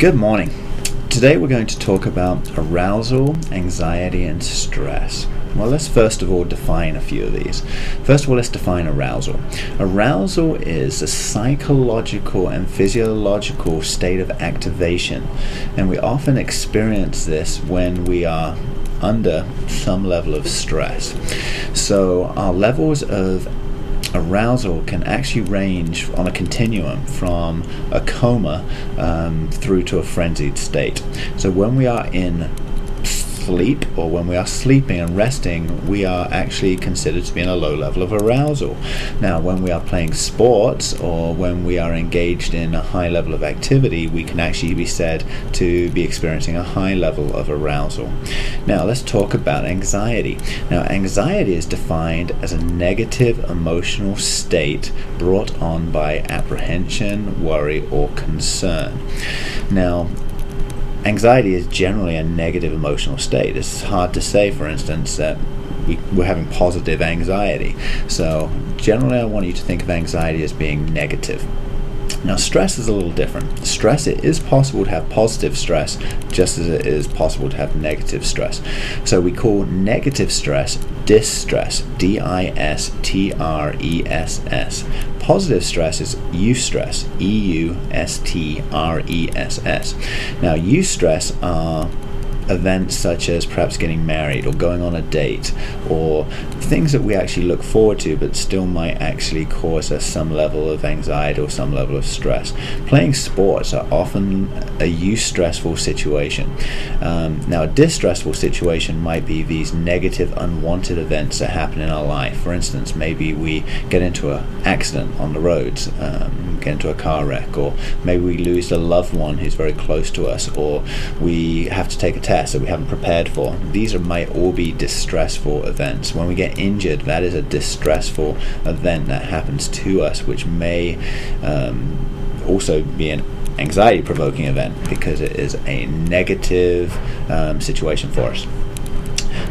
Good morning. Today we're going to talk about arousal, anxiety, and stress. Well, let's first of all define a few of these. First of all, let's define arousal. Arousal is a psychological and physiological state of activation, and we often experience this when we are under some level of stress. So our levels of arousal can actually range on a continuum from a coma through to a frenzied state. So when we are in sleep, or when we are sleeping and resting, we are actually considered to be in a low level of arousal. Now, when we are playing sports or when we are engaged in a high level of activity, we can actually be said to be experiencing a high level of arousal. Now, let's talk about anxiety. Now, anxiety is defined as a negative emotional state brought on by apprehension, worry, or concern. Now, anxiety is generally a negative emotional state. It's hard to say, for instance, that we're having positive anxiety. So generally I want you to think of anxiety as being negative. Now, stress is a little different. Stress, it is possible to have positive stress just as it is possible to have negative stress. So we call negative stress distress, D-I-S-T-R-E-S-S. Positive stress is eustress, E-U-S-T-R-E-S-S. Now, eustress are events such as perhaps getting married or going on a date, or things that we actually look forward to but still might actually cause us some level of anxiety or some level of stress. Playing sports are often a eustressful situation. Now, a distressful situation might be these negative unwanted events that happen in our life. For instance, maybe we get into an accident on the roads, get into a car wreck, or maybe we lose a loved one who's very close to us, or we have to take a test that we haven't prepared for. These might all be distressful events. When we get injured, that is a distressful event that happens to us, which may also be an anxiety-provoking event because it is a negative situation for us.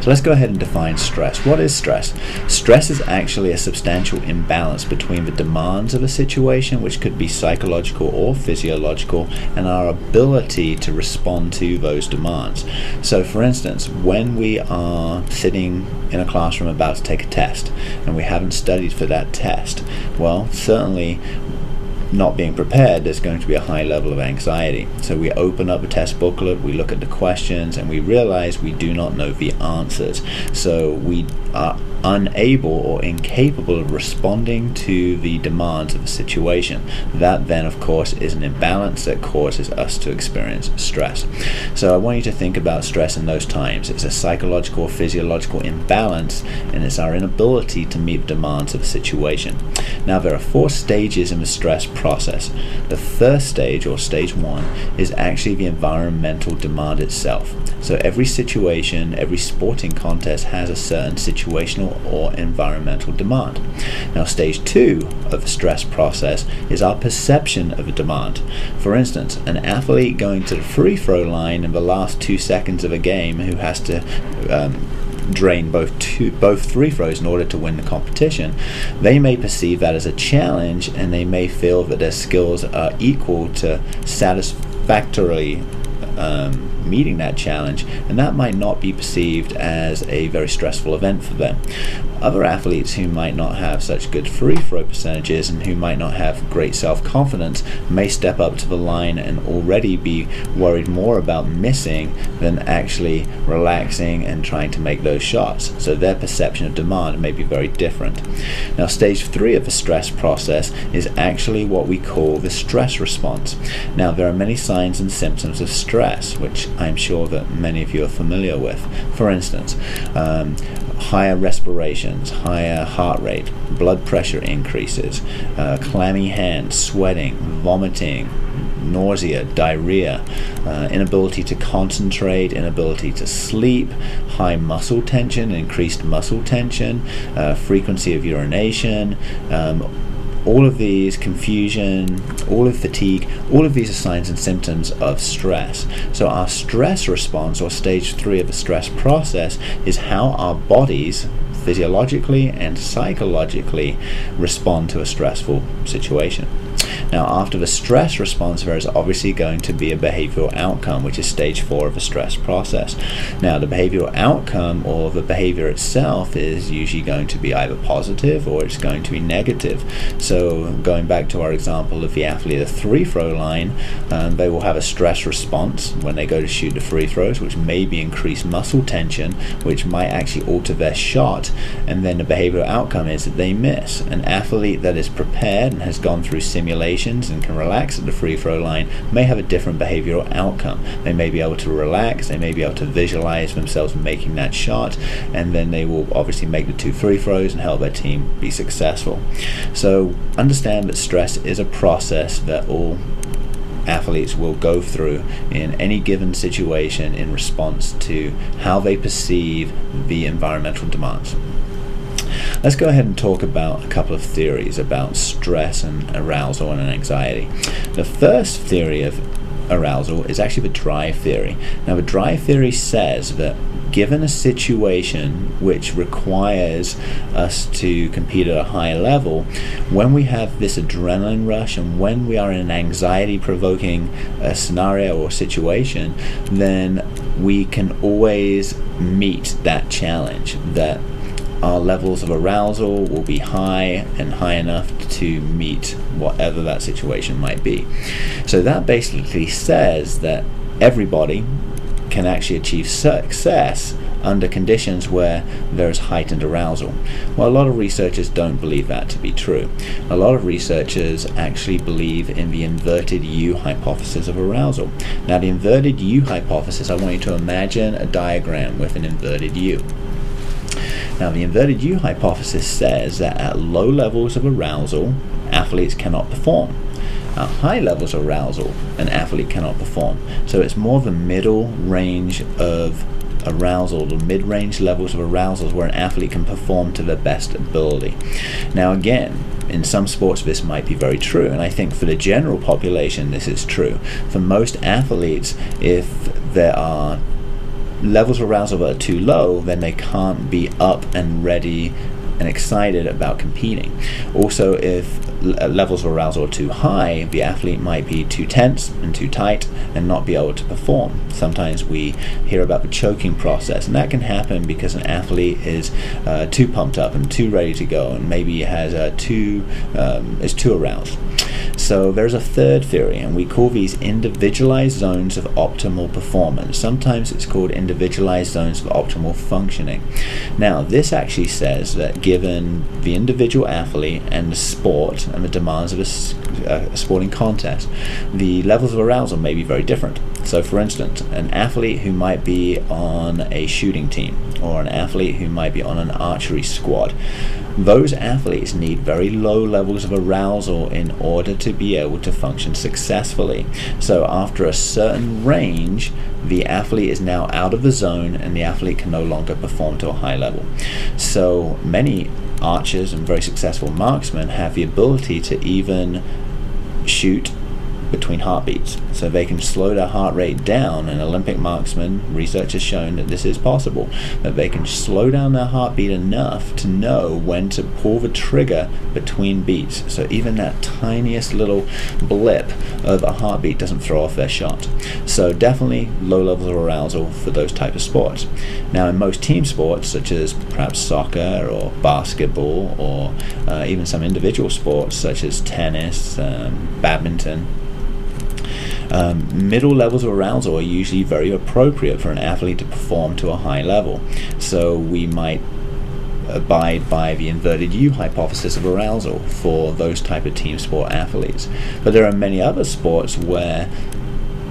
So let's go ahead and define stress. What is stress? Stress is actually a substantial imbalance between the demands of a situation, which could be psychological or physiological, and our ability to respond to those demands. So for instance, when we are sitting in a classroom about to take a test and we haven't studied for that test, well, certainly not being prepared, there's going to be a high level of anxiety. So we open up a test booklet, we look at the questions, and we realize we do not know the answers. So we are unable or incapable of responding to the demands of a situation. That then, of course, is an imbalance that causes us to experience stress. So I want you to think about stress in those times. It's a psychological or physiological imbalance, and it's our inability to meet the demands of a situation. Now, there are 4 stages in the stress process. The first stage, or stage 1, is actually the environmental demand itself. So every situation, every sporting contest has a certain situational or environmental demand. Now, stage 2 of the stress process is our perception of a demand. For instance, an athlete going to the free throw line in the last 2 seconds of a game who has to drain both free throws in order to win the competition, they may perceive that as a challenge, and they may feel that their skills are equal to satisfactorily meeting that challenge, and that might not be perceived as a very stressful event for them. Other athletes who might not have such good free throw percentages and who might not have great self-confidence may step up to the line and already be worried more about missing than actually relaxing and trying to make those shots. So their perception of demand may be very different. Now, stage 3 of the stress process is actually what we call the stress response. Now, there are many signs and symptoms of stress, which I'm sure that many of you are familiar with. For instance, higher respirations, higher heart rate, blood pressure increases, clammy hands, sweating, vomiting, nausea, diarrhea, inability to concentrate, inability to sleep, high muscle tension, increased muscle tension, frequency of urination, all of these, confusion, all of fatigue, all of these are signs and symptoms of stress. So our stress response, or stage 3 of the stress process, is how our bodies physiologically and psychologically respond to a stressful situation. Now, after the stress response, there is obviously going to be a behavioral outcome, which is stage 4 of a stress process. Now, the behavioral outcome, or the behavior itself, is usually going to be either positive or it's going to be negative. So going back to our example of the athlete at the free throw line, they will have a stress response when they go to shoot the free throws, which may be increased muscle tension, which might actually alter their shot, and then the behavioral outcome is that they miss. An athlete that is prepared and has gone through simulations and can relax at the free throw line may have a different behavioral outcome. They may be able to relax, they may be able to visualize themselves making that shot, and then they will obviously make the 2 free throws and help their team be successful. So understand that stress is a process that all athletes will go through in any given situation in response to how they perceive the environmental demands. Let's go ahead and talk about a couple of theories about stress and arousal and anxiety. The first theory of arousal is actually the drive theory. Now, the drive theory says that given a situation which requires us to compete at a high level, when we have this adrenaline rush and when we are in an anxiety-provoking scenario or situation, then we can always meet that challenge, that our levels of arousal will be high and high enough to meet whatever that situation might be. So that basically says that everybody can actually achieve success under conditions where there is heightened arousal. Well, a lot of researchers don't believe that to be true. A lot of researchers actually believe in the inverted U hypothesis of arousal. Now, the inverted U hypothesis, I want you to imagine a diagram with an inverted U. Now, the inverted U hypothesis says that at low levels of arousal, athletes cannot perform. At high levels of arousal, an athlete cannot perform. So it's more the middle range of arousal, the mid-range levels of arousal where an athlete can perform to their best ability. Now, again, in some sports this might be very true, and I think for the general population this is true. For most athletes, if there are levels of arousal that are too low, then they can't be up and ready and excited about competing. Also, if levels of arousal are too high, the athlete might be too tense and too tight and not be able to perform. Sometimes we hear about the choking process, and that can happen because an athlete is too pumped up and too ready to go, and maybe has is too aroused. So there's a third theory, and we call these individualized zones of optimal performance. Sometimes it's called individualized zones of optimal functioning. Now, this actually says that given the individual athlete and the sport and the demands of a sporting contest, the levels of arousal may be very different. So, for instance, an athlete who might be on a shooting team or an athlete who might be on an archery squad, those athletes need very low levels of arousal in order to be able to function successfully. So after a certain range, the athlete is now out of the zone and the athlete can no longer perform to a high level. So many archers and very successful marksmen have the ability to even shoot between heartbeats, so they can slow their heart rate down. And Olympic marksmen, research has shown that this is possible, that they can slow down their heartbeat enough to know when to pull the trigger between beats, so even that tiniest little blip of a heartbeat doesn't throw off their shot. So definitely low levels of arousal for those type of sports. Now, in most team sports, such as perhaps soccer or basketball, or even some individual sports such as tennis, badminton, middle levels of arousal are usually very appropriate for an athlete to perform to a high level. So we might abide by the inverted U hypothesis of arousal for those type of team sport athletes. But there are many other sports where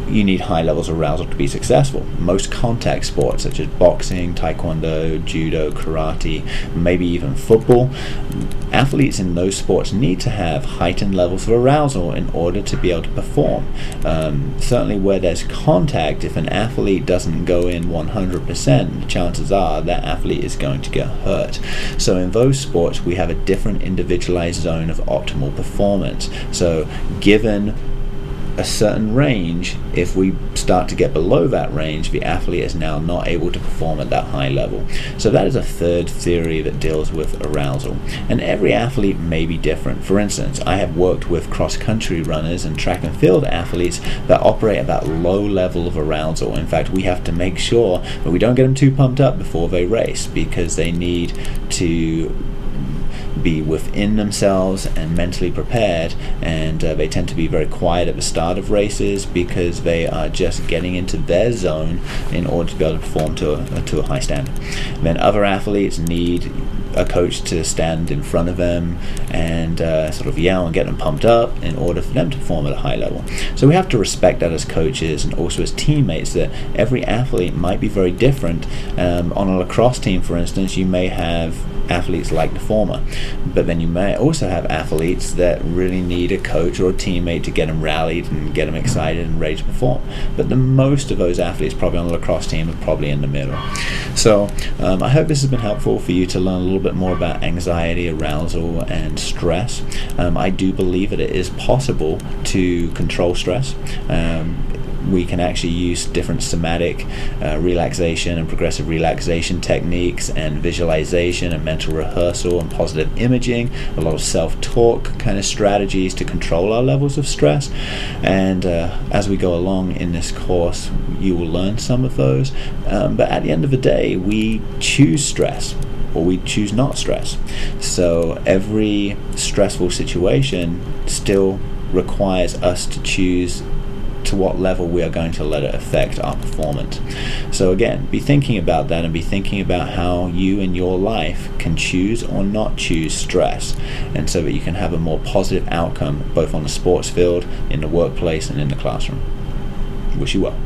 you need high levels of arousal to be successful. Most contact sports such as boxing, taekwondo, judo, karate, maybe even football, athletes in those sports need to have heightened levels of arousal in order to be able to perform. Certainly where there's contact, if an athlete doesn't go in 100%, chances are that athlete is going to get hurt. So in those sports we have a different individualized zone of optimal performance. So given a certain range, if we start to get below that range, the athlete is now not able to perform at that high level. So that is a third theory that deals with arousal. And every athlete may be different. For instance, I have worked with cross-country runners and track and field athletes that operate at that low level of arousal. In fact, we have to make sure that we don't get them too pumped up before they race, because they need to be within themselves and mentally prepared, and they tend to be very quiet at the start of races because they are just getting into their zone in order to be able to perform to a high standard. And then other athletes need a coach to stand in front of them and sort of yell and get them pumped up in order for them to perform at a high level. So we have to respect that as coaches and also as teammates, that every athlete might be very different. On a lacrosse team, for instance, you may have athletes like the former, but then you may also have athletes that really need a coach or a teammate to get them rallied and get them excited and ready to perform. But the most of those athletes probably on the lacrosse team are probably in the middle. So I hope this has been helpful for you to learn a little bit more about anxiety, arousal, and stress. I do believe that it is possible to control stress. We can actually use different somatic relaxation and progressive relaxation techniques, and visualization and mental rehearsal and positive imaging, a lot of self-talk kind of strategies to control our levels of stress. And as we go along in this course, you will learn some of those. But at the end of the day, we choose stress or we choose not stress. So every stressful situation still requires us to choose to what level we are going to let it affect our performance. So again, be thinking about that, and be thinking about how you in your life can choose or not choose stress, and so that you can have a more positive outcome both on the sports field, in the workplace, and in the classroom. Wish you well.